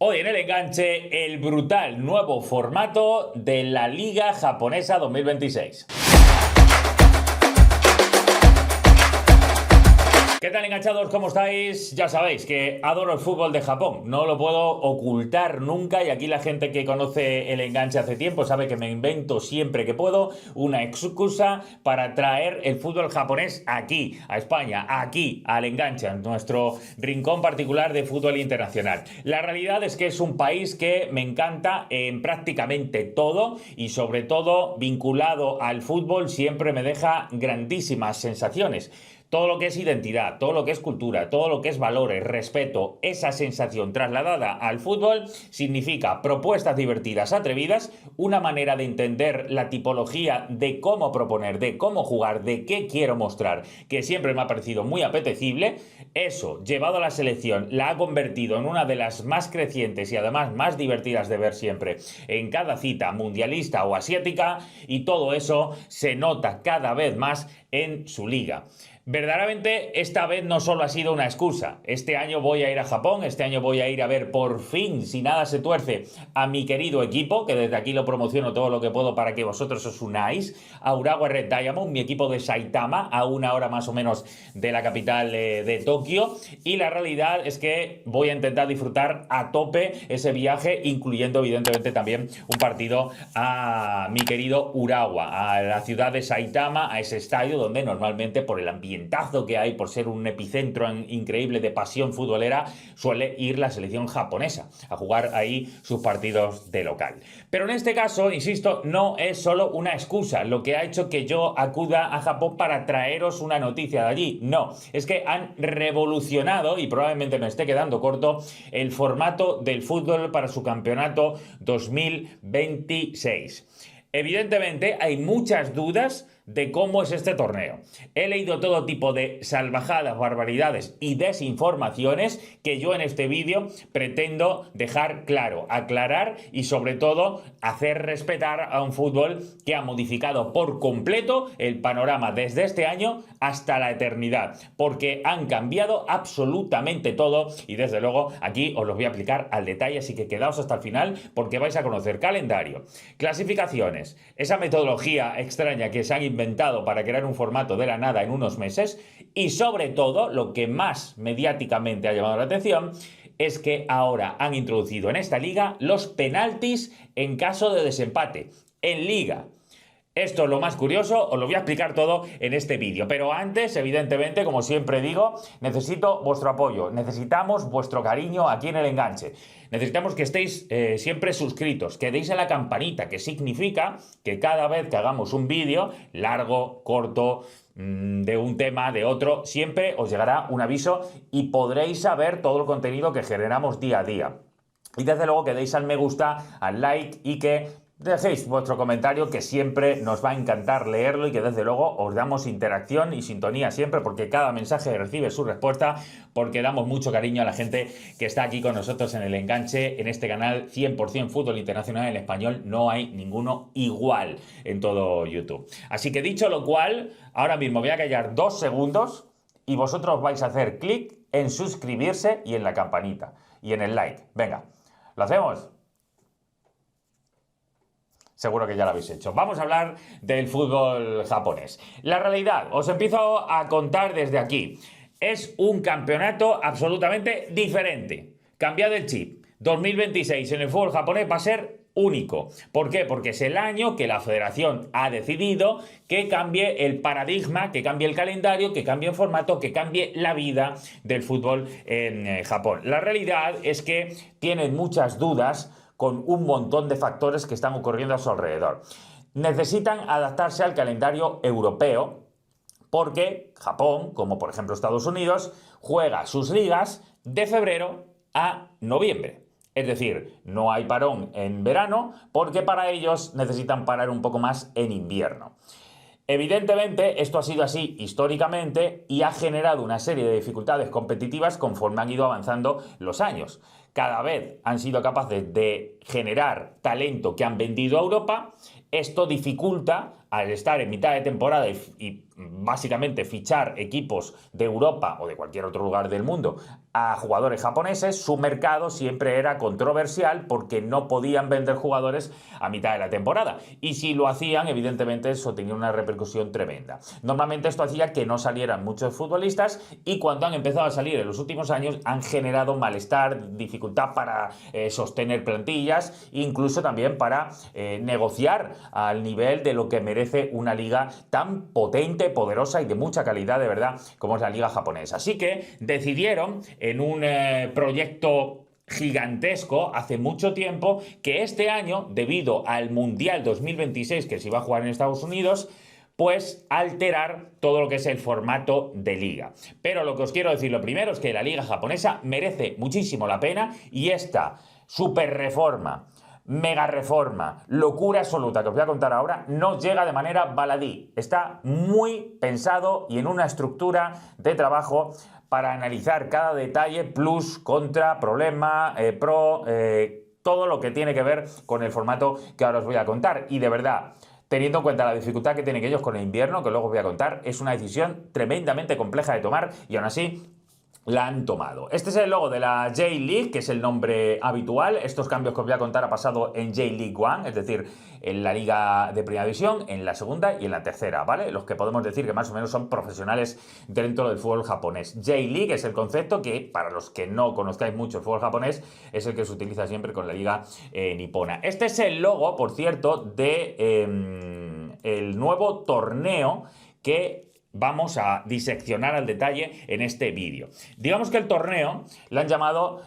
Hoy en el enganche, el brutal nuevo formato de la Liga Japonesa 2026. ¿Qué tal, enganchados? ¿Cómo estáis? Ya sabéis que adoro el fútbol de Japón, no lo puedo ocultar nunca, y aquí la gente que conoce el enganche hace tiempo sabe que me invento siempre que puedo una excusa para traer el fútbol japonés aquí, a España, aquí, al enganche, a nuestro rincón particular de fútbol internacional. La realidad es que es un país que me encanta en prácticamente todo, y sobre todo vinculado al fútbol siempre me deja grandísimas sensaciones. Todo lo que es identidad, todo lo que es cultura, todo lo que es valores, respeto, esa sensación trasladada al fútbol significa propuestas divertidas, atrevidas, una manera de entender la tipología de cómo proponer, de cómo jugar, de qué quiero mostrar, que siempre me ha parecido muy apetecible. Eso, llevado a la selección, la ha convertido en una de las más crecientes y además más divertidas de ver siempre en cada cita mundialista o asiática, y todo eso se nota cada vez más en su liga. Verdaderamente, esta vez no solo ha sido una excusa. Este año voy a ir a Japón, este año voy a ir a ver por fin, si nada se tuerce, a mi querido equipo, que desde aquí lo promociono todo lo que puedo para que vosotros os unáis, a Urawa Red Diamond, mi equipo de Saitama, a una hora más o menos de la capital de Tokio, y la realidad es que voy a intentar disfrutar a tope ese viaje, incluyendo evidentemente también un partido a mi querido Urawa, a la ciudad de Saitama, a ese estadio donde normalmente, por el ambientazo que hay, por ser un epicentro increíble de pasión futbolera, suele ir la selección japonesa a jugar ahí sus partidos de local. Pero en este caso, insisto, no es solo una excusa lo que ha hecho que yo acuda a Japón para traeros una noticia de allí. No, es que han revolucionado, y probablemente me esté quedando corto, el formato del fútbol para su campeonato 2026. Evidentemente hay muchas dudas de cómo es este torneo. He leído todo tipo de salvajadas, barbaridades y desinformaciones que yo en este vídeo pretendo dejar claro, aclarar y sobre todo hacer respetar a un fútbol que ha modificado por completo el panorama desde este año hasta la eternidad, porque han cambiado absolutamente todo, y desde luego aquí os los voy a aplicar al detalle, así que quedaos hasta el final porque vais a conocer calendario, clasificaciones, esa metodología extraña que se han inventado para crear un formato de la nada en unos meses, y sobre todo, lo que más mediáticamente ha llamado la atención es que ahora han introducido en esta liga los penaltis en caso de desempate. En liga. Esto es lo más curioso, os lo voy a explicar todo en este vídeo. Pero antes, evidentemente, como siempre digo, necesito vuestro apoyo, necesitamos vuestro cariño aquí en el enganche. Necesitamos que estéis siempre suscritos, que deis a la campanita, que significa que cada vez que hagamos un vídeo, largo, corto, de un tema, de otro, siempre os llegará un aviso y podréis saber todo el contenido que generamos día a día. Y desde luego que deis al me gusta, al like, y que dejéis vuestro comentario, que siempre nos va a encantar leerlo, y que desde luego os damos interacción y sintonía siempre, porque cada mensaje recibe su respuesta, porque damos mucho cariño a la gente que está aquí con nosotros en el enganche, en este canal 100% fútbol internacional en español. No hay ninguno igual en todo YouTube. Así que dicho lo cual, ahora mismo voy a callar 2 segundos y vosotros vais a hacer clic en suscribirse y en la campanita y en el like. Venga, ¿lo hacemos? Seguro que ya lo habéis hecho. Vamos a hablar del fútbol japonés. La realidad, os empiezo a contar desde aquí. Es un campeonato absolutamente diferente. Cambiad el chip. 2026 en el fútbol japonés va a ser único. ¿Por qué? Porque es el año que la federación ha decidido que cambie el paradigma, que cambie el calendario, que cambie el formato, que cambie la vida del fútbol en Japón. La realidad es que tienen muchas dudas con un montón de factores que están ocurriendo a su alrededor. Necesitan adaptarse al calendario europeo, porque Japón, como por ejemplo Estados Unidos, juega sus ligas de febrero a noviembre. Es decir, no hay parón en verano, porque para ellos necesitan parar un poco más en invierno. Evidentemente, esto ha sido así históricamente y ha generado una serie de dificultades competitivas conforme han ido avanzando los años. Cada vez han sido capaces de generar talento que han vendido a Europa. Esto dificulta, al estar en mitad de temporada y básicamente fichar equipos de Europa o de cualquier otro lugar del mundo a jugadores japoneses, su mercado siempre era controversial porque no podían vender jugadores a mitad de la temporada. Y si lo hacían, evidentemente eso tenía una repercusión tremenda. Normalmente esto hacía que no salieran muchos futbolistas y cuando han empezado a salir en los últimos años han generado malestar, dificultad para sostener plantillas, incluso también para negociar al nivel de lo que merece una liga tan potente, poderosa y de mucha calidad, de verdad, como es la liga japonesa. Así que decidieron en un proyecto gigantesco hace mucho tiempo que este año, debido al Mundial 2026 que se iba a jugar en Estados Unidos, pues alterar todo lo que es el formato de liga. Pero lo que os quiero decir lo primero es que la liga japonesa merece muchísimo la pena y esta super reforma, mega reforma, locura absoluta que os voy a contar ahora, no llega de manera baladí. Está muy pensado y en una estructura de trabajo para analizar cada detalle, plus, contra, problema, pro, todo lo que tiene que ver con el formato que ahora os voy a contar. Y de verdad, teniendo en cuenta la dificultad que tienen ellos con el invierno, que luego os voy a contar, es una decisión tremendamente compleja de tomar y aún así la han tomado. Este es el logo de la J-League, que es el nombre habitual. Estos cambios que os voy a contar ha pasado en J-League One, es decir, en la liga de primera división, en la segunda y en la tercera, ¿vale? Los que podemos decir que más o menos son profesionales dentro del fútbol japonés. J-League es el concepto que, para los que no conozcáis mucho el fútbol japonés, es el que se utiliza siempre con la liga nipona. Este es el logo, por cierto, de el nuevo torneo que vamos a diseccionar al detalle en este vídeo. Digamos que el torneo lo han llamado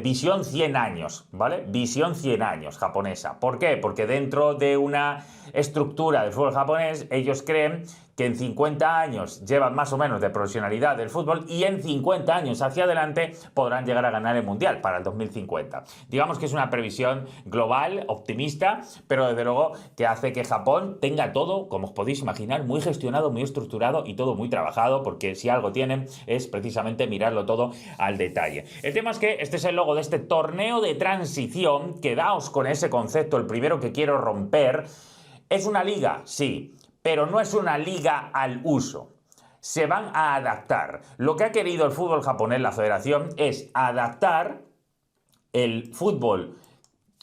Visión 100 años, ¿vale? Visión 100 años japonesa. ¿Por qué? Porque dentro de una estructura del fútbol japonés ellos creen que en 50 años llevan más o menos de profesionalidad del fútbol y en 50 años hacia adelante podrán llegar a ganar el Mundial para el 2050. Digamos que es una previsión global, optimista, pero desde luego que hace que Japón tenga todo, como os podéis imaginar, muy gestionado, muy estructurado y todo muy trabajado, porque si algo tienen es precisamente mirarlo todo al detalle. El tema es que este es el logo de este torneo de transición. Quedaos con ese concepto, el primero que quiero romper. ¿Es una liga? Sí, pero no es una liga al uso. Se van a adaptar. Lo que ha querido el fútbol japonés, la federación, es adaptar el fútbol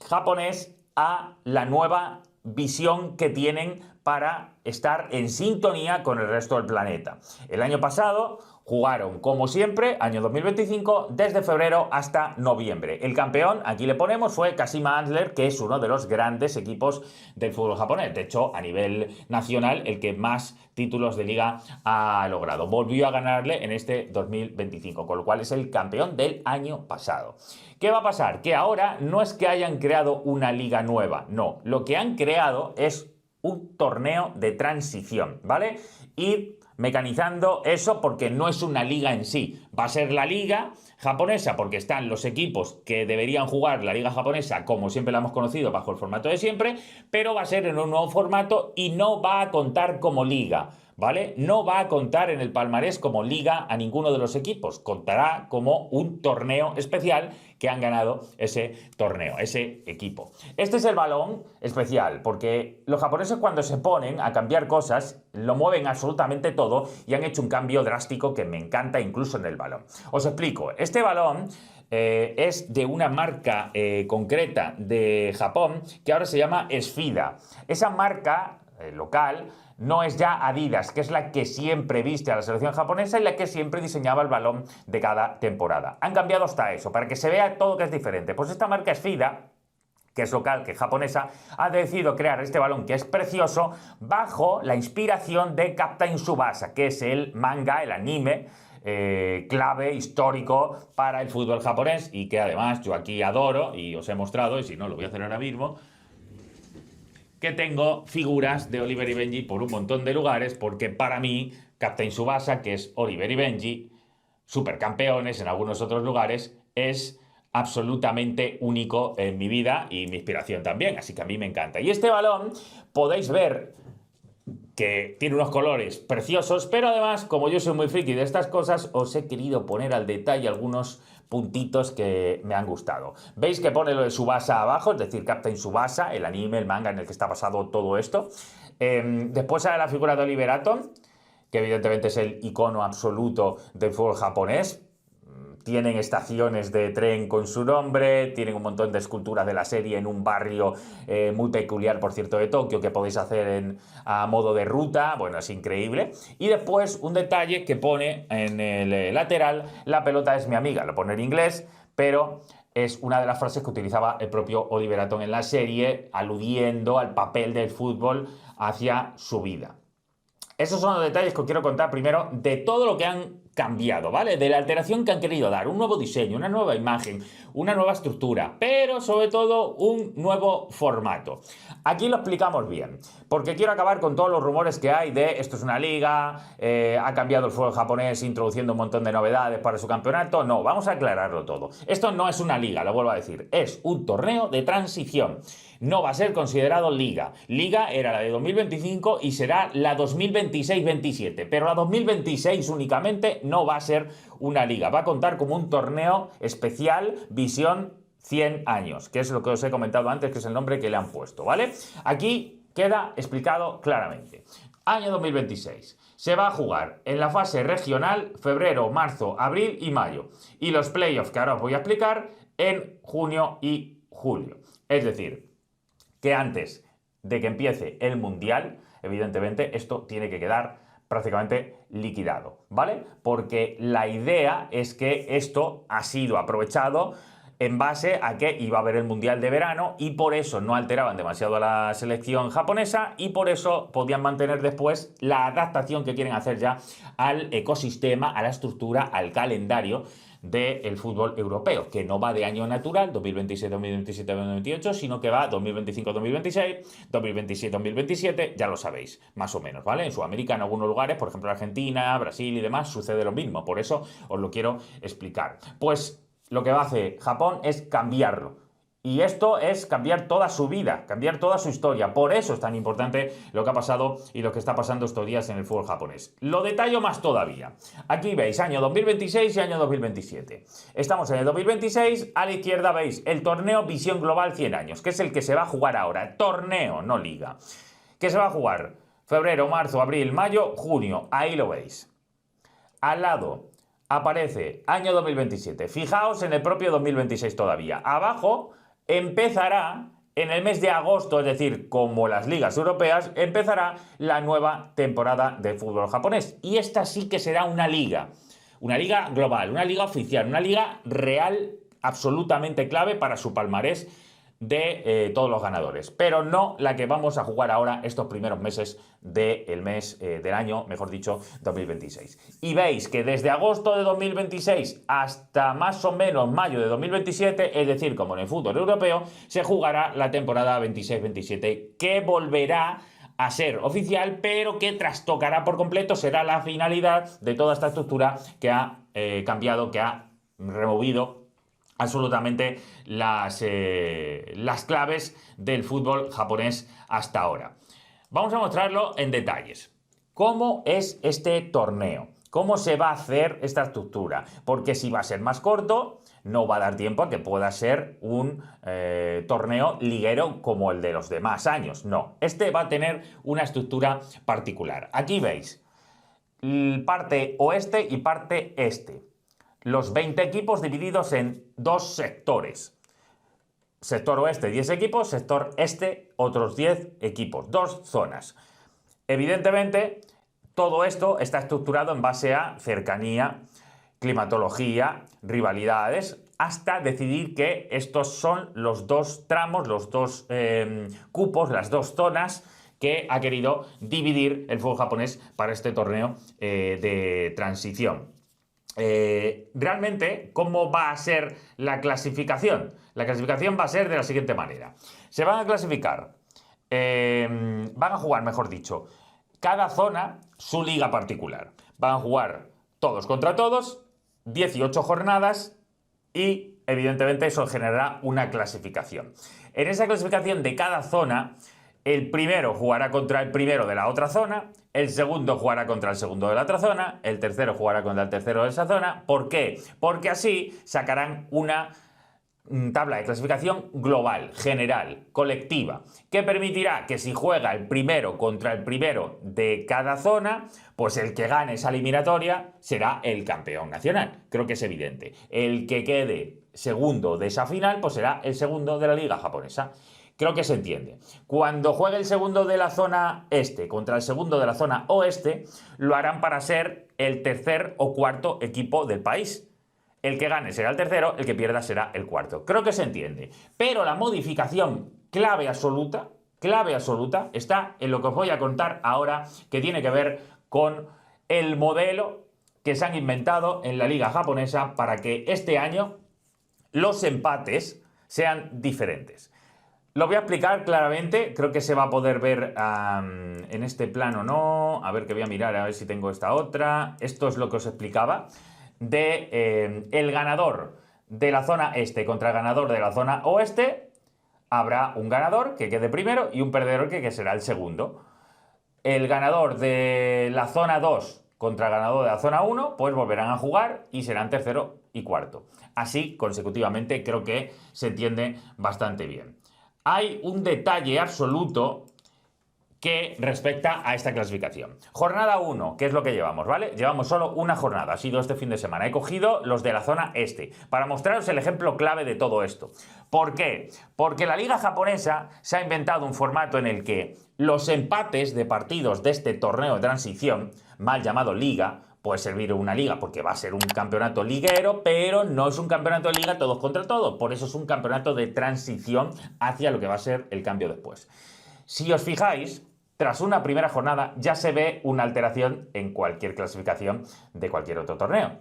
japonés a la nueva visión que tienen para estar en sintonía con el resto del planeta. El año pasado jugaron, como siempre, año 2025, desde febrero hasta noviembre. El campeón, aquí le ponemos, fue Kashima Antlers, que es uno de los grandes equipos del fútbol japonés. De hecho, a nivel nacional, el que más títulos de liga ha logrado. Volvió a ganarle en este 2025, con lo cual es el campeón del año pasado. ¿Qué va a pasar? Que ahora no es que hayan creado una liga nueva, no. Lo que han creado es un torneo de transición, ¿vale? Ir mecanizando eso porque no es una liga en sí. Va a ser la liga japonesa porque están los equipos que deberían jugar la liga japonesa como siempre la hemos conocido bajo el formato de siempre, pero va a ser en un nuevo formato y no va a contar como liga, ¿vale? No va a contar en el palmarés como liga a ninguno de los equipos. Contará como un torneo especial que han ganado ese torneo, ese equipo. Este es el balón especial, porque los japoneses cuando se ponen a cambiar cosas, lo mueven absolutamente todo y han hecho un cambio drástico que me encanta incluso en el balón. Os explico. Este balón es de una marca concreta de Japón que ahora se llama Sfida. Esa marca local no es ya Adidas, que es la que siempre viste a la selección japonesa y la que siempre diseñaba el balón de cada temporada. Han cambiado hasta eso, para que se vea todo que es diferente. Pues esta marca Sfida, que es local, que es japonesa, ha decidido crear este balón que es precioso bajo la inspiración de Captain Tsubasa, que es el manga, el anime clave, histórico para el fútbol japonés y que además yo aquí adoro y os he mostrado, y si no lo voy a hacer ahora mismo, que tengo figuras de Oliver y Benji por un montón de lugares, porque para mí Captain Tsubasa, que es Oliver y Benji, supercampeones en algunos otros lugares, es absolutamente único en mi vida y mi inspiración también, así que a mí me encanta. Y este balón podéis ver que tiene unos colores preciosos, pero además, como yo soy muy friki de estas cosas, os he querido poner al detalle algunos puntitos que me han gustado. ¿Veis que pone lo de Tsubasa abajo? Es decir, Captain Tsubasa, el anime, el manga en el que está basado todo esto. Después sale la figura de Oliver Atom, que evidentemente es el icono absoluto del fútbol japonés. tienen estaciones de tren con su nombre, tienen un montón de esculturas de la serie en un barrio muy peculiar, por cierto, de Tokio, que podéis hacer a modo de ruta. Bueno, es increíble. Y después un detalle que pone en el lateral: la pelota es mi amiga. Lo pone en inglés, pero es una de las frases que utilizaba el propio Oliver Atom en la serie, aludiendo al papel del fútbol hacia su vida. Esos son los detalles que os quiero contar primero de todo lo que han cambiado, ¿vale? De la alteración que han querido dar, un nuevo diseño, una nueva imagen, una nueva estructura, pero sobre todo un nuevo formato. Aquí lo explicamos bien, porque quiero acabar con todos los rumores que hay de esto es una liga, ha cambiado el fútbol japonés introduciendo un montón de novedades para su campeonato. No, vamos a aclararlo todo. Esto no es una liga, lo vuelvo a decir, es un torneo de transición. No va a ser considerado liga. Liga era la de 2025 y será la 2026-27. Pero la 2026 únicamente no va a ser una liga. Va a contar como un torneo especial Visión 100 años, que es lo que os he comentado antes, que es el nombre que le han puesto, ¿vale? Aquí queda explicado claramente. Año 2026. Se va a jugar en la fase regional febrero, marzo, abril y mayo. Y los playoffs, que ahora os voy a explicar, en junio y julio. Es decir, que antes de que empiece el Mundial, evidentemente, esto tiene que quedar prácticamente liquidado, ¿vale? Porque la idea es que esto ha sido aprovechado en base a que iba a haber el Mundial de verano y por eso no alteraban demasiado a la selección japonesa y por eso podían mantener después la adaptación que quieren hacer ya al ecosistema, a la estructura, al calendario del fútbol europeo, que no va de año natural, 2026, 2027, 2028, sino que va 2025, 2026, 2027, 2027, ya lo sabéis, más o menos, ¿vale? En Sudamérica, en algunos lugares, por ejemplo Argentina, Brasil y demás, sucede lo mismo, por eso os lo quiero explicar. Pues lo que va a hacer Japón es cambiarlo. Y esto es cambiar toda su vida, cambiar toda su historia. Por eso es tan importante lo que ha pasado y lo que está pasando estos días en el fútbol japonés. Lo detallo más todavía. Aquí veis año 2026 y año 2027. Estamos en el 2026, a la izquierda veis el torneo Visión Global 100 años, que es el que se va a jugar ahora. Torneo, no liga. Que se va a jugar febrero, marzo, abril, mayo, junio. Ahí lo veis. Al lado aparece año 2027. Fijaos en el propio 2026 todavía. Abajo empezará en el mes de agosto, es decir, como las ligas europeas, empezará la nueva temporada de fútbol japonés. Y esta sí que será una liga global, una liga oficial, una liga real, absolutamente clave para su palmarés de todos los ganadores, pero no la que vamos a jugar ahora estos primeros meses del año, mejor dicho, 2026. Y veis que desde agosto de 2026 hasta más o menos mayo de 2027, es decir, como en el fútbol europeo, se jugará la temporada 26-27, que volverá a ser oficial, pero que trastocará por completo, será la finalidad de toda esta estructura que ha cambiado, que ha removido absolutamente las claves del fútbol japonés hasta ahora. Vamos a mostrarlo en detalles. ¿Cómo es este torneo? ¿Cómo se va a hacer esta estructura? Porque si va a ser más corto, no va a dar tiempo a que pueda ser un torneo liguero como el de los demás años. No, este va a tener una estructura particular. Aquí veis parte oeste y parte este. Los 20 equipos divididos en dos sectores. Sector oeste, 10 equipos, sector este, otros 10 equipos, dos zonas. Evidentemente, todo esto está estructurado en base a cercanía, climatología, rivalidades, hasta decidir que estos son los dos tramos, los dos cupos, las dos zonas que ha querido dividir el fútbol japonés para este torneo de transición. Realmente, ¿cómo va a ser la clasificación? La clasificación va a ser de la siguiente manera. Se van a clasificar, van a jugar, mejor dicho, cada zona su liga particular. Van a jugar todos contra todos, 18 jornadas y, evidentemente, eso generará una clasificación. En esa clasificación de cada zona, el primero jugará contra el primero de la otra zona, el segundo jugará contra el segundo de la otra zona, el tercero jugará contra el tercero de esa zona. ¿Por qué? Porque así sacarán una tabla de clasificación global, general, colectiva, que permitirá que si juega el primero contra el primero de cada zona, pues el que gane esa eliminatoria será el campeón nacional. Creo que es evidente. El que quede segundo de esa final, pues será el segundo de la liga japonesa. Creo que se entiende. Cuando juegue el segundo de la zona este contra el segundo de la zona oeste, lo harán para ser el tercer o cuarto equipo del país. El que gane será el tercero, el que pierda será el cuarto. Creo que se entiende. Pero la modificación clave absoluta, está en lo que os voy a contar ahora, que tiene que ver con el modelo que se han inventado en la liga japonesa para que este año los empates sean diferentes. Lo voy a explicar claramente, creo que se va a poder ver en este plano, ¿no? A ver, que voy a mirar, a ver si tengo esta otra. Esto es lo que os explicaba de el ganador de la zona este contra el ganador de la zona oeste. Habrá un ganador que quede primero y un perdedor que será el segundo. El ganador de la zona 2 contra el ganador de la zona 1, pues volverán a jugar y serán tercero y cuarto. Así, consecutivamente, creo que se entiende bastante bien. Hay un detalle absoluto que respecta a esta clasificación. Jornada 1, ¿qué es lo que llevamos? ¿Vale? Llevamos solo una jornada, ha sido este fin de semana. He cogido los de la zona este para mostraros el ejemplo clave de todo esto. ¿Por qué? Porque la liga japonesa se ha inventado un formato en el que los empates de partidos de este torneo de transición, mal llamado liga, puede servir una liga porque va a ser un campeonato liguero, pero no es un campeonato de liga todos contra todos. Por eso es un campeonato de transición hacia lo que va a ser el cambio después. Si os fijáis, tras una primera jornada ya se ve una alteración en cualquier clasificación de cualquier otro torneo.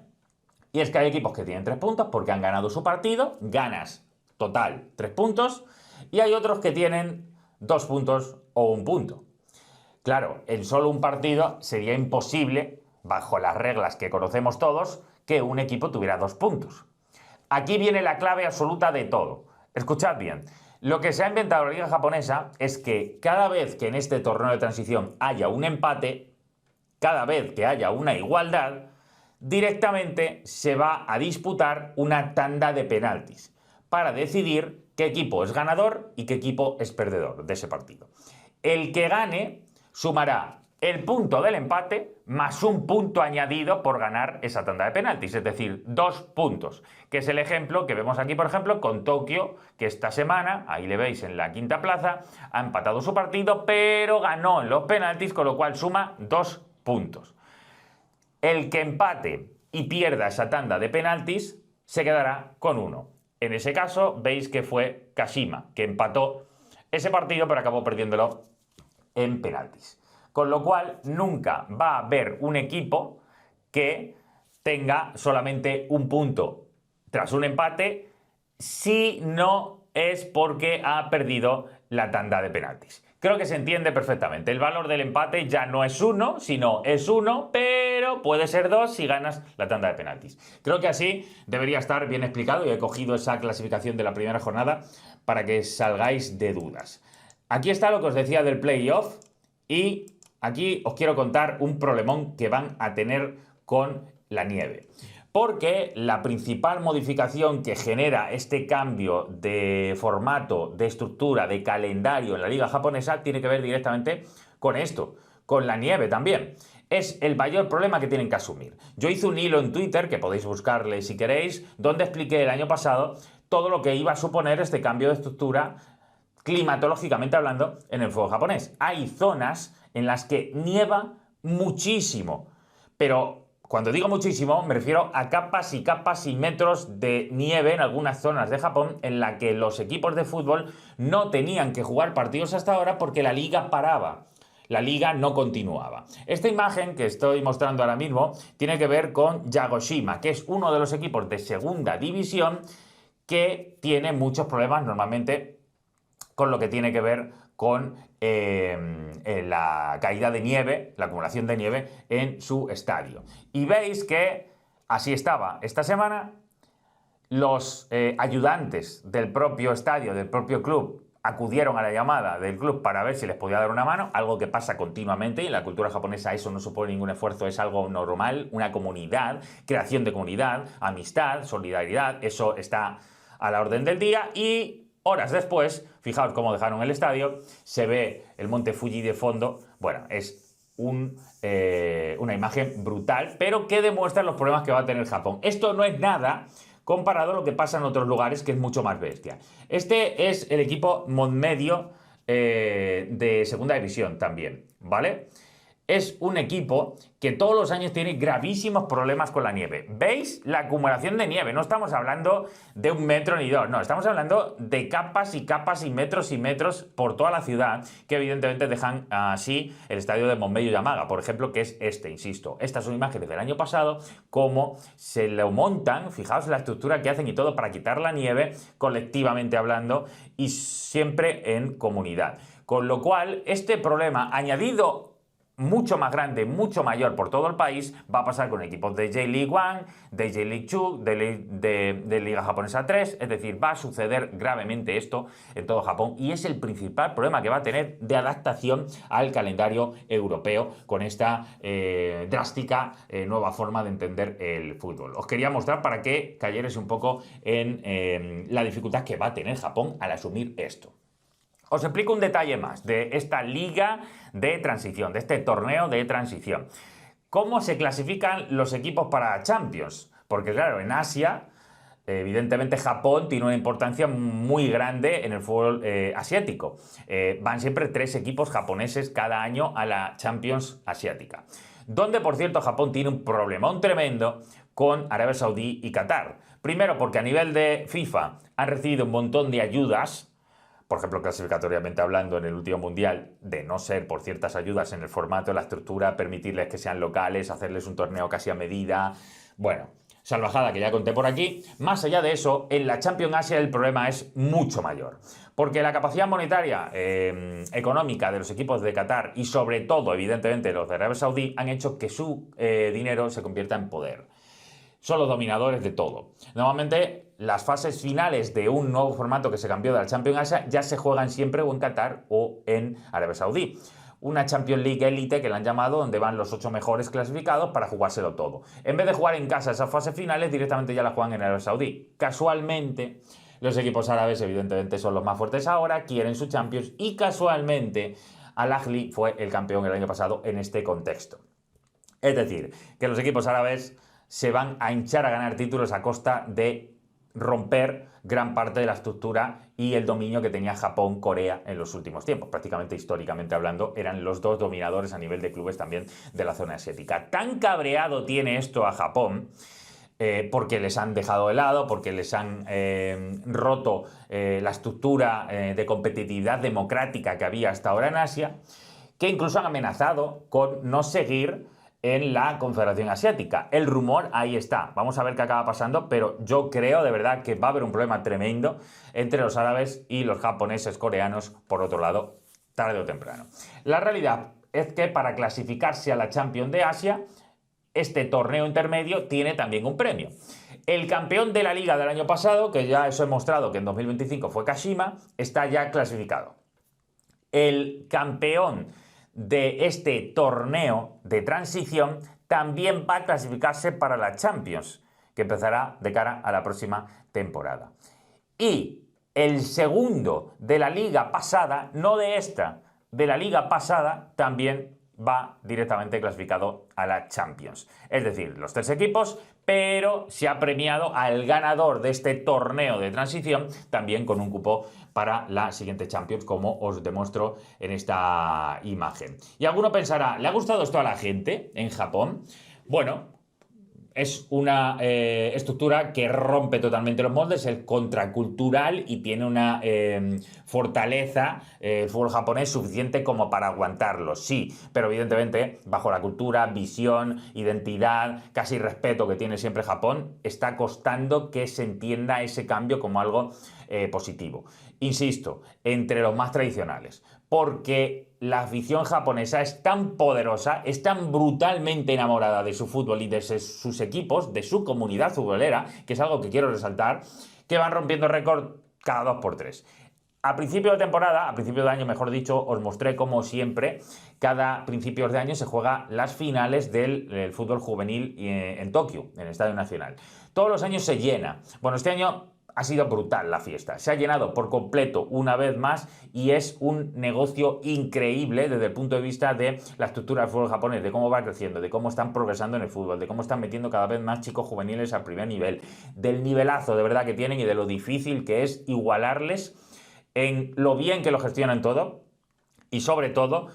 Y es que hay equipos que tienen 3 puntos porque han ganado su partido, ganas total 3 puntos, y hay otros que tienen 2 puntos o 1 punto. Claro, en solo un partido sería imposible, bajo las reglas que conocemos todos, que un equipo tuviera 2 puntos. Aquí viene la clave absoluta de todo. Escuchad bien. Lo que se ha inventado la liga japonesa es que cada vez que en este torneo de transición haya un empate, cada vez que haya una igualdad, directamente se va a disputar una tanda de penaltis para decidir qué equipo es ganador y qué equipo es perdedor de ese partido. El que gane sumará el punto del empate más un punto añadido por ganar esa tanda de penaltis, es decir, 2 puntos, que es el ejemplo que vemos aquí, por ejemplo, con Tokio, que esta semana, ahí le veis en la quinta plaza, ha empatado su partido, pero ganó en los penaltis, con lo cual suma 2 puntos. El que empate y pierda esa tanda de penaltis se quedará con 1. En ese caso, veis que fue Kashima, que empató ese partido, pero acabó perdiéndolo en penaltis. Con lo cual, nunca va a haber un equipo que tenga solamente 1 punto tras un empate si no es porque ha perdido la tanda de penaltis. Creo que se entiende perfectamente. El valor del empate ya no es 1, sino es 1, pero puede ser 2 si ganas la tanda de penaltis. Creo que así debería estar bien explicado y he cogido esa clasificación de la primera jornada para que salgáis de dudas. Aquí está lo que os decía del playoff y aquí os quiero contar un problemón que van a tener con la nieve. Porque la principal modificación que genera este cambio de formato, de estructura, de calendario en la liga japonesa tiene que ver directamente con esto, con la nieve también. Es el mayor problema que tienen que asumir. Yo hice un hilo en Twitter, que podéis buscarle si queréis, donde expliqué el año pasado todo lo que iba a suponer este cambio de estructura climatológicamente hablando en el fútbol japonés. Hay zonas en las que nieva muchísimo, pero cuando digo muchísimo me refiero a capas y metros de nieve en algunas zonas de Japón en la que los equipos de fútbol no tenían que jugar partidos hasta ahora porque la liga paraba. La liga no continuaba. Esta imagen que estoy mostrando ahora mismo tiene que ver con Yagoshima, que es uno de los equipos de segunda división que tiene muchos problemas normalmente con lo que tiene que ver con la caída de nieve, la acumulación de nieve en su estadio. Y veis que así estaba esta semana. Los ayudantes del propio estadio, del propio club, acudieron a la llamada del club para ver si les podía dar una mano, algo que pasa continuamente y en la cultura japonesa eso no supone ningún esfuerzo, es algo normal, una comunidad, creación de comunidad, amistad, solidaridad, eso está a la orden del día y horas después, fijaos cómo dejaron el estadio, se ve el monte Fuji de fondo. Bueno, es una imagen brutal, pero que demuestra los problemas que va a tener Japón. Esto no es nada comparado a lo que pasa en otros lugares, que es mucho más bestia. Este es el equipo Monmedio de segunda división también, ¿vale? Es un equipo que todos los años tiene gravísimos problemas con la nieve. ¿Veis la acumulación de nieve? No estamos hablando de 1 metro ni 2, no, estamos hablando de capas y capas y metros por toda la ciudad, que evidentemente dejan así el estadio de Monmedio Yamaga, por ejemplo, que es este, insisto. Estas son imágenes del año pasado, cómo se lo montan, fijaos la estructura que hacen y todo para quitar la nieve, colectivamente hablando, y siempre en comunidad. Con lo cual, este problema añadido mucho más grande, mucho mayor por todo el país, va a pasar con equipos de J-League 1, de J-League 2, de Liga Japonesa 3, es decir, va a suceder gravemente esto en todo Japón y es el principal problema que va a tener de adaptación al calendario europeo con esta drástica nueva forma de entender el fútbol. Os quería mostrar para que cayerais un poco en la dificultad que va a tener Japón al asumir esto. Os explico un detalle más de esta liga de transición, de este torneo de transición. ¿Cómo se clasifican los equipos para Champions? Porque claro, en Asia, evidentemente Japón tiene una importancia muy grande en el fútbol asiático. Van siempre 3 equipos japoneses cada año a la Champions asiática. Donde, por cierto, Japón tiene un problemón tremendo con Arabia Saudí y Qatar. Primero, porque a nivel de FIFA han recibido un montón de ayudas, por ejemplo, clasificatoriamente hablando, en el último mundial, de no ser por ciertas ayudas en el formato, en la estructura, permitirles que sean locales, hacerles un torneo casi a medida. Bueno, salvajada que ya conté por aquí. Más allá de eso, en la Champions Asia el problema es mucho mayor. Porque la capacidad monetaria económica de los equipos de Qatar y sobre todo, evidentemente, los de Arabia Saudí han hecho que su dinero se convierta en poder. Son los dominadores de todo. Normalmente las fases finales de un nuevo formato que se cambió de la Champions Asia ya se juegan siempre o en Qatar o en Arabia Saudí. Una Champions League Elite que la han llamado, donde van los 8 mejores clasificados para jugárselo todo. En vez de jugar en casa esas fases finales, directamente ya la juegan en Arabia Saudí. Casualmente, los equipos árabes evidentemente son los más fuertes ahora, quieren su Champions y casualmente Al Ahly fue el campeón el año pasado en este contexto. Es decir, que los equipos árabes se van a hinchar a ganar títulos a costa de romper gran parte de la estructura y el dominio que tenía Japón, Corea en los últimos tiempos. Prácticamente históricamente hablando, eran los 2 dominadores a nivel de clubes también de la zona asiática. Tan cabreado tiene esto a Japón, porque les han dejado de lado, porque les han roto la estructura de competitividad democrática que había hasta ahora en Asia, que incluso han amenazado con no seguir en la Confederación Asiática. El rumor ahí está. Vamos a ver qué acaba pasando, pero yo creo de verdad que va a haber un problema tremendo entre los árabes y los japoneses, coreanos, por otro lado, tarde o temprano. La realidad es que para clasificarse a la Champions de Asia, este torneo intermedio tiene también un premio. El campeón de la liga del año pasado, que ya os he mostrado que en 2025 fue Kashima, está ya clasificado. El campeón de este torneo de transición también va a clasificarse para la Champions, que empezará de cara a la próxima temporada. Y el segundo de la liga pasada, no de esta, de la liga pasada, también va directamente clasificado a la Champions. Es decir, los 3 equipos, pero se ha premiado al ganador de este torneo de transición también con un cupo para la siguiente Champions, como os demuestro en esta imagen. Y alguno pensará, ¿le ha gustado esto a la gente en Japón? Bueno, es una estructura que rompe totalmente los moldes, es contracultural y tiene una fortaleza, el fútbol japonés, suficiente como para aguantarlo, sí, pero evidentemente bajo la cultura, visión, identidad, casi respeto que tiene siempre Japón, está costando que se entienda ese cambio como algo positivo. Insisto, entre los más tradicionales, porque la afición japonesa es tan poderosa, es tan brutalmente enamorada de su fútbol y de sus equipos, de su comunidad futbolera, que es algo que quiero resaltar, que van rompiendo récord cada 2x3. A principio de temporada, a principio de año mejor dicho, os mostré como siempre, cada principios de año se juega las finales del fútbol juvenil en Tokio, en el Estadio Nacional. Todos los años se llena. Bueno, este año ha sido brutal la fiesta. Se ha llenado por completo una vez más y es un negocio increíble desde el punto de vista de la estructura del fútbol japonés, de cómo va creciendo, de cómo están progresando en el fútbol, de cómo están metiendo cada vez más chicos juveniles al primer nivel, del nivelazo de verdad que tienen y de lo difícil que es igualarles en lo bien que lo gestionan todo y sobre todo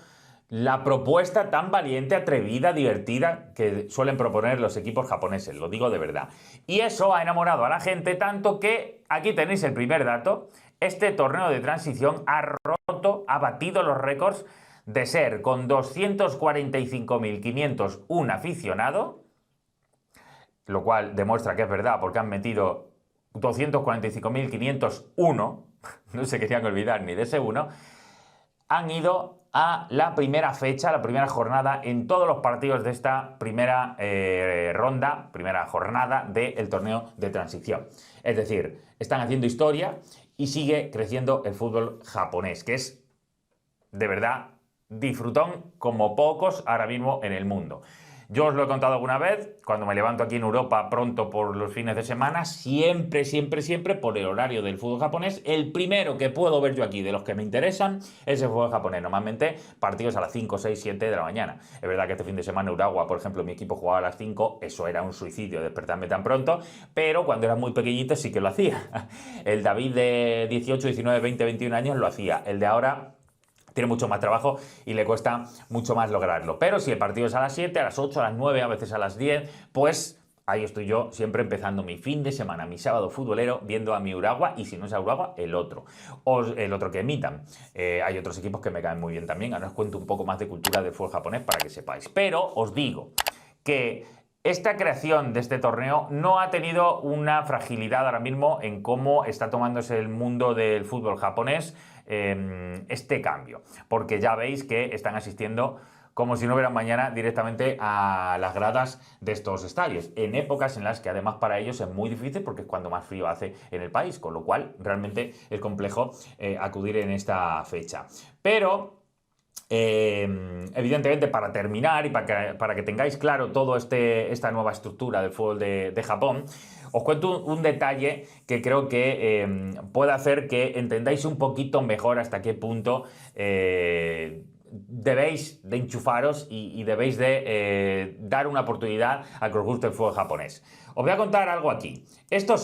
la propuesta tan valiente, atrevida, divertida que suelen proponer los equipos japoneses, lo digo de verdad. Y eso ha enamorado a la gente tanto que, aquí tenéis el primer dato, este torneo de transición ha batido los récords de ser con 245.501 aficionados, lo cual demuestra que es verdad porque han metido 245.501, no se querían olvidar ni de ese uno, han ido a la primera fecha, la primera jornada en todos los partidos de esta primera ronda, primera jornada del torneo de transición. Es decir, están haciendo historia y sigue creciendo el fútbol japonés, que es de verdad disfrutón como pocos ahora mismo en el mundo. Yo os lo he contado alguna vez, cuando me levanto aquí en Europa pronto por los fines de semana, siempre por el horario del fútbol japonés, el primero que puedo ver yo aquí de los que me interesan es el fútbol japonés. Normalmente partidos a las 5, 6, 7 de la mañana. Es verdad que este fin de semana Urawa, por ejemplo, mi equipo jugaba a las 5, eso era un suicidio despertarme tan pronto, pero cuando era muy pequeñito sí que lo hacía. El David de 18, 19, 20, 21 años lo hacía. El de ahora tiene mucho más trabajo y le cuesta mucho más lograrlo. Pero si el partido es a las 7, a las 8, a las 9, a veces a las 10, pues ahí estoy yo siempre empezando mi fin de semana, mi sábado futbolero, viendo a mi Urawa y si no es a Urawa, el otro. O el otro que emitan. Hay otros equipos que me caen muy bien también. Ahora os cuento un poco más de cultura del fútbol japonés para que sepáis. Pero os digo que esta creación de este torneo no ha tenido una fragilidad ahora mismo en cómo está tomándose el mundo del fútbol japonés este cambio, porque ya veis que están asistiendo como si no hubiera mañana directamente a las gradas de estos estadios, en épocas en las que además para ellos es muy difícil porque es cuando más frío hace en el país, con lo cual realmente es complejo acudir en esta fecha. Pero evidentemente, para terminar y para que tengáis claro todo esta nueva estructura del fútbol de Japón, os cuento un detalle que creo que puede hacer que entendáis un poquito mejor hasta qué punto debéis de enchufaros y debéis de dar una oportunidad a que os guste el fútbol japonés. Os voy a contar algo aquí. Esto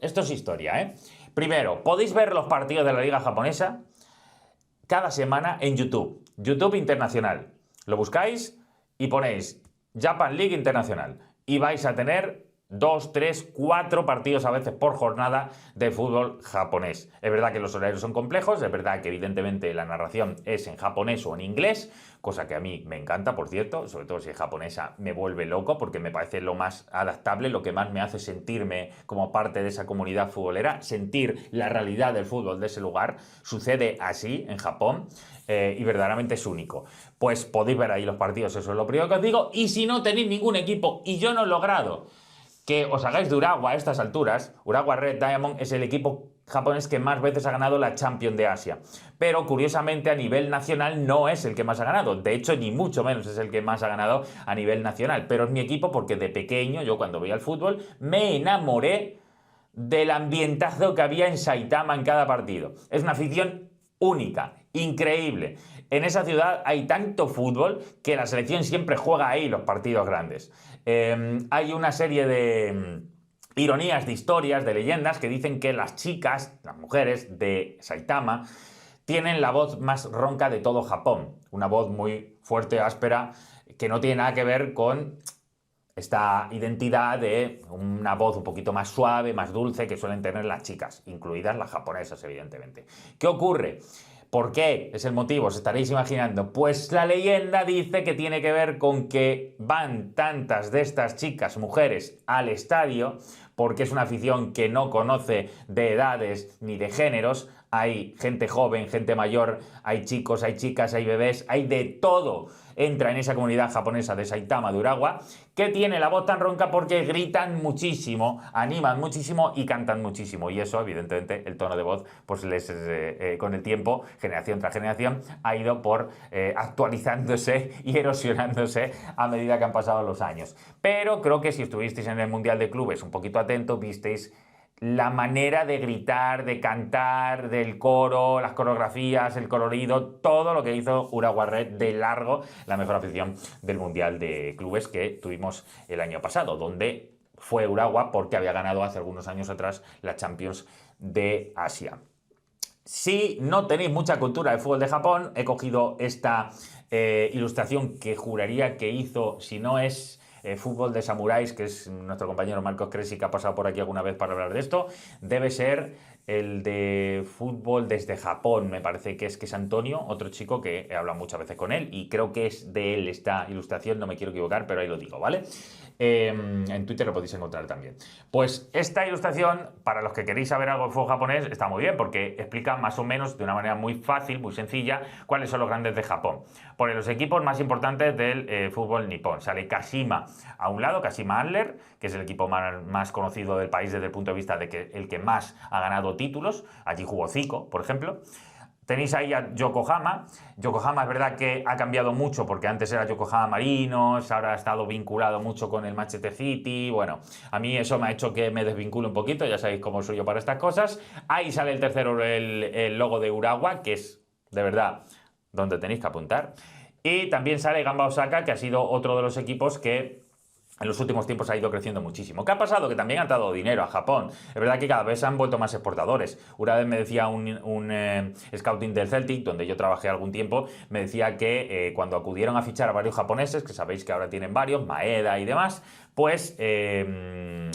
es historia, ¿eh? Primero, podéis ver los partidos de la liga japonesa cada semana en YouTube. YouTube Internacional. Lo buscáis y ponéis Japan League Internacional y vais a tener 2, 3, 4 partidos a veces por jornada de fútbol japonés. Es verdad que los horarios son complejos, es verdad que evidentemente la narración es en japonés o en inglés, cosa que a mí me encanta, por cierto, sobre todo si es japonesa me vuelve loco porque me parece lo más adaptable, lo que más me hace sentirme como parte de esa comunidad futbolera, sentir la realidad del fútbol de ese lugar. Sucede así en Japón y verdaderamente es único. Pues podéis ver ahí los partidos, eso es lo primero que os digo, y si no tenéis ningún equipo y yo no he logrado que os hagáis de Urawa a estas alturas, Urawa Red Diamond es el equipo japonés que más veces ha ganado la Champions de Asia. Pero curiosamente a nivel nacional no es el que más ha ganado. De hecho, ni mucho menos es el que más ha ganado a nivel nacional. Pero es mi equipo porque de pequeño, yo cuando veía el fútbol, me enamoré del ambientazo que había en Saitama en cada partido. Es una afición única, increíble. En esa ciudad hay tanto fútbol que la selección siempre juega ahí los partidos grandes. Hay una serie de ironías, de historias, de leyendas que dicen que las chicas, las mujeres de Saitama, tienen la voz más ronca de todo Japón. Una voz muy fuerte, áspera, que no tiene nada que ver con esta identidad de una voz un poquito más suave, más dulce que suelen tener las chicas, incluidas las japonesas, evidentemente. ¿Qué ocurre? ¿Por qué? Es el motivo, os estaréis imaginando. Pues la leyenda dice que tiene que ver con que van tantas de estas chicas, mujeres, al estadio, porque es una afición que no conoce de edades ni de géneros. Hay gente joven, gente mayor, hay chicos, hay chicas, hay bebés, hay de todo. Entra en esa comunidad japonesa de Saitama, de Urawa, que tiene la voz tan ronca porque gritan muchísimo, animan muchísimo y cantan muchísimo. Y eso, evidentemente, el tono de voz, pues con el tiempo, generación tras generación, ha ido actualizándose y erosionándose a medida que han pasado los años. Pero creo que si estuvisteis en el Mundial de Clubes un poquito atentos, visteis la manera de gritar, de cantar, del coro, las coreografías, el colorido, todo lo que hizo Urawa Red, de largo la mejor afición del Mundial de Clubes que tuvimos el año pasado, donde fue Urawa porque había ganado hace algunos años atrás la Champions de Asia. Si no tenéis mucha cultura del fútbol de Japón, he cogido esta ilustración que juraría que hizo, si no es fútbol de samuráis, que es nuestro compañero Marcos Cresi, que ha pasado por aquí alguna vez para hablar de esto, debe ser el de fútbol desde Japón, me parece que es Antonio, otro chico que he hablado muchas veces con él, y creo que es de él esta ilustración, no me quiero equivocar, pero ahí lo digo, ¿vale? En Twitter lo podéis encontrar también. Pues esta ilustración, para los que queréis saber algo de fútbol japonés, está muy bien, porque explica más o menos, de una manera muy fácil, muy sencilla, cuáles son los grandes de Japón. Por los equipos más importantes del fútbol nipón. Sale Kashima a un lado, Kashima Antlers, que es el equipo más conocido del país desde el punto de vista de que el que más ha ganado títulos. Allí jugó Zico, por ejemplo. Tenéis ahí a Yokohama. Yokohama es verdad que ha cambiado mucho porque antes era Yokohama Marinos, ahora ha estado vinculado mucho con el Manchester City. Bueno, a mí eso me ha hecho que me desvincule un poquito, ya sabéis cómo soy yo para estas cosas. Ahí sale el tercero, el logo de Urawa, que es de verdad donde tenéis que apuntar. Y también sale Gamba Osaka, que ha sido otro de los equipos que en los últimos tiempos ha ido creciendo muchísimo. ¿Qué ha pasado? Que también han dado dinero a Japón. Es verdad que cada vez se han vuelto más exportadores. Una vez me decía un scouting del Celtic, donde yo trabajé algún tiempo, me decía que cuando acudieron a fichar a varios japoneses, que sabéis que ahora tienen varios, Maeda y demás, pues me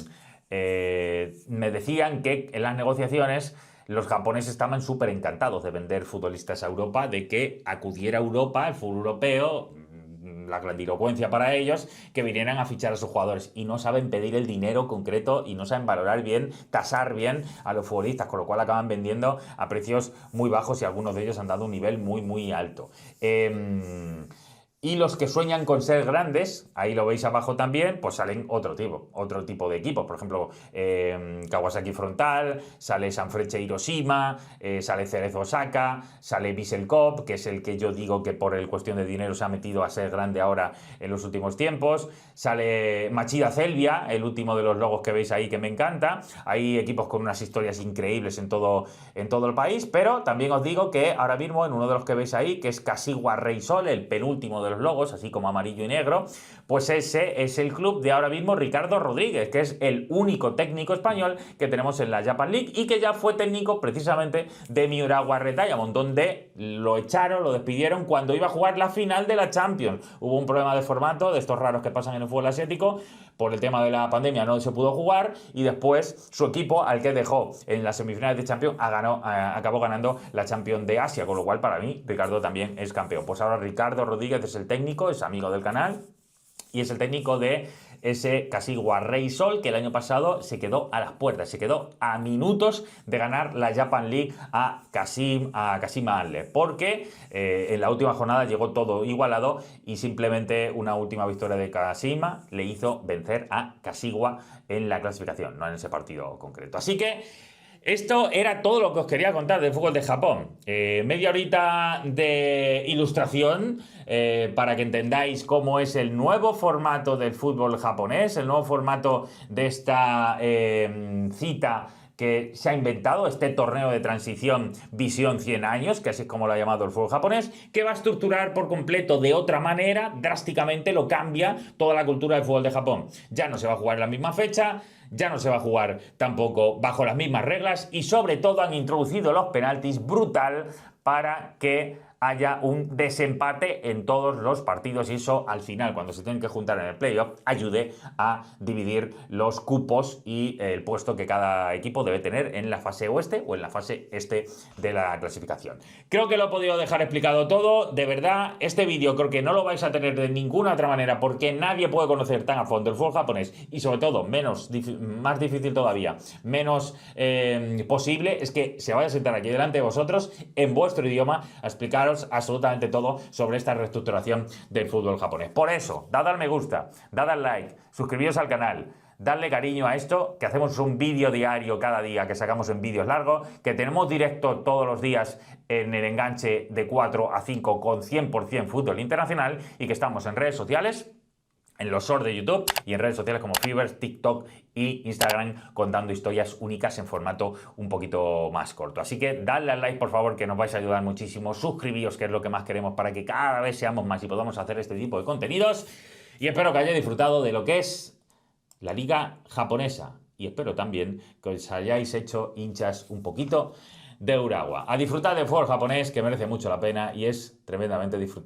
decían que en las negociaciones los japoneses estaban súper encantados de vender futbolistas a Europa, de que acudiera a Europa, el fútbol europeo, la grandilocuencia para ellos, que vinieran a fichar a sus jugadores, y no saben pedir el dinero concreto y no saben valorar bien, tasar bien a los futbolistas, con lo cual acaban vendiendo a precios muy bajos y algunos de ellos han dado un nivel muy muy alto. Y los que sueñan con ser grandes, ahí lo veis abajo también, pues salen otro tipo de equipos. Por ejemplo, Kawasaki Frontal, sale Sanfrecce Hiroshima, sale Cerezo Osaka, sale Vissel Kobe, que es el que yo digo que por el cuestión de dinero se ha metido a ser grande ahora en los últimos tiempos. Sale Machida Celvia, el último de los logos que veis ahí que me encanta. Hay equipos con unas historias increíbles en todo el país, pero también os digo que ahora mismo en uno de los que veis ahí, que es Kashiwa Reysol, el penúltimo de los logos, así como amarillo y negro, pues ese es el club de ahora mismo Ricardo Rodríguez, que es el único técnico español que tenemos en la Japan League y que ya fue técnico precisamente de mi Urawa Red Diamond, donde lo echaron, lo despidieron cuando iba a jugar la final de la Champions. Hubo un problema de formato, de estos raros que pasan en el fútbol asiático, por el tema de la pandemia no se pudo jugar y después su equipo, al que dejó en las semifinales de Champions, acabó ganando la Champions de Asia, con lo cual para mí Ricardo también es campeón. Pues ahora Ricardo Rodríguez es el técnico, es amigo del canal y es el técnico de ese Kashiwa Reysol, que el año pasado se quedó a las puertas, se quedó a minutos de ganar la Japan League a Kashima Antlers, porque en la última jornada llegó todo igualado y simplemente una última victoria de Kashima le hizo vencer a Kashiwa en la clasificación, no en ese partido concreto. Así que esto era todo lo que os quería contar del fútbol de Japón. Media horita de ilustración para que entendáis cómo es el nuevo formato del fútbol japonés, el nuevo formato de esta cita que se ha inventado, este torneo de transición Visión 100 años, que así es como lo ha llamado el fútbol japonés, que va a estructurar por completo de otra manera, drásticamente lo cambia toda la cultura del fútbol de Japón. Ya no se va a jugar en la misma fecha, ya no se va a jugar tampoco bajo las mismas reglas y sobre todo han introducido los penaltis brutal para que haya un desempate en todos los partidos y eso al final, cuando se tienen que juntar en el playoff, ayude a dividir los cupos y el puesto que cada equipo debe tener en la fase oeste o en la fase este de la clasificación. Creo que lo he podido dejar explicado todo. De verdad, este vídeo creo que no lo vais a tener de ninguna otra manera porque nadie puede conocer tan a fondo el fútbol japonés y sobre todo, más difícil todavía, menos posible es que se vaya a sentar aquí delante de vosotros en vuestro idioma a explicaros absolutamente todo sobre esta reestructuración del fútbol japonés. Por eso, dad al me gusta, dad al like, suscribíos al canal, dadle cariño a esto, que hacemos un vídeo diario cada día, que sacamos en vídeos largos, que tenemos directo todos los días en el enganche de 4 a 5 con 100% fútbol internacional y que estamos en redes sociales, en los shorts de YouTube y en redes sociales como Fiverr, TikTok y Instagram, contando historias únicas en formato un poquito más corto. Así que dadle al like, por favor, que nos vais a ayudar muchísimo. Suscribíos, que es lo que más queremos para que cada vez seamos más y podamos hacer este tipo de contenidos. Y espero que hayáis disfrutado de lo que es la liga japonesa. Y espero también que os hayáis hecho hinchas un poquito de Urawa. A disfrutar del fútbol japonés, que merece mucho la pena y es tremendamente disfrutable.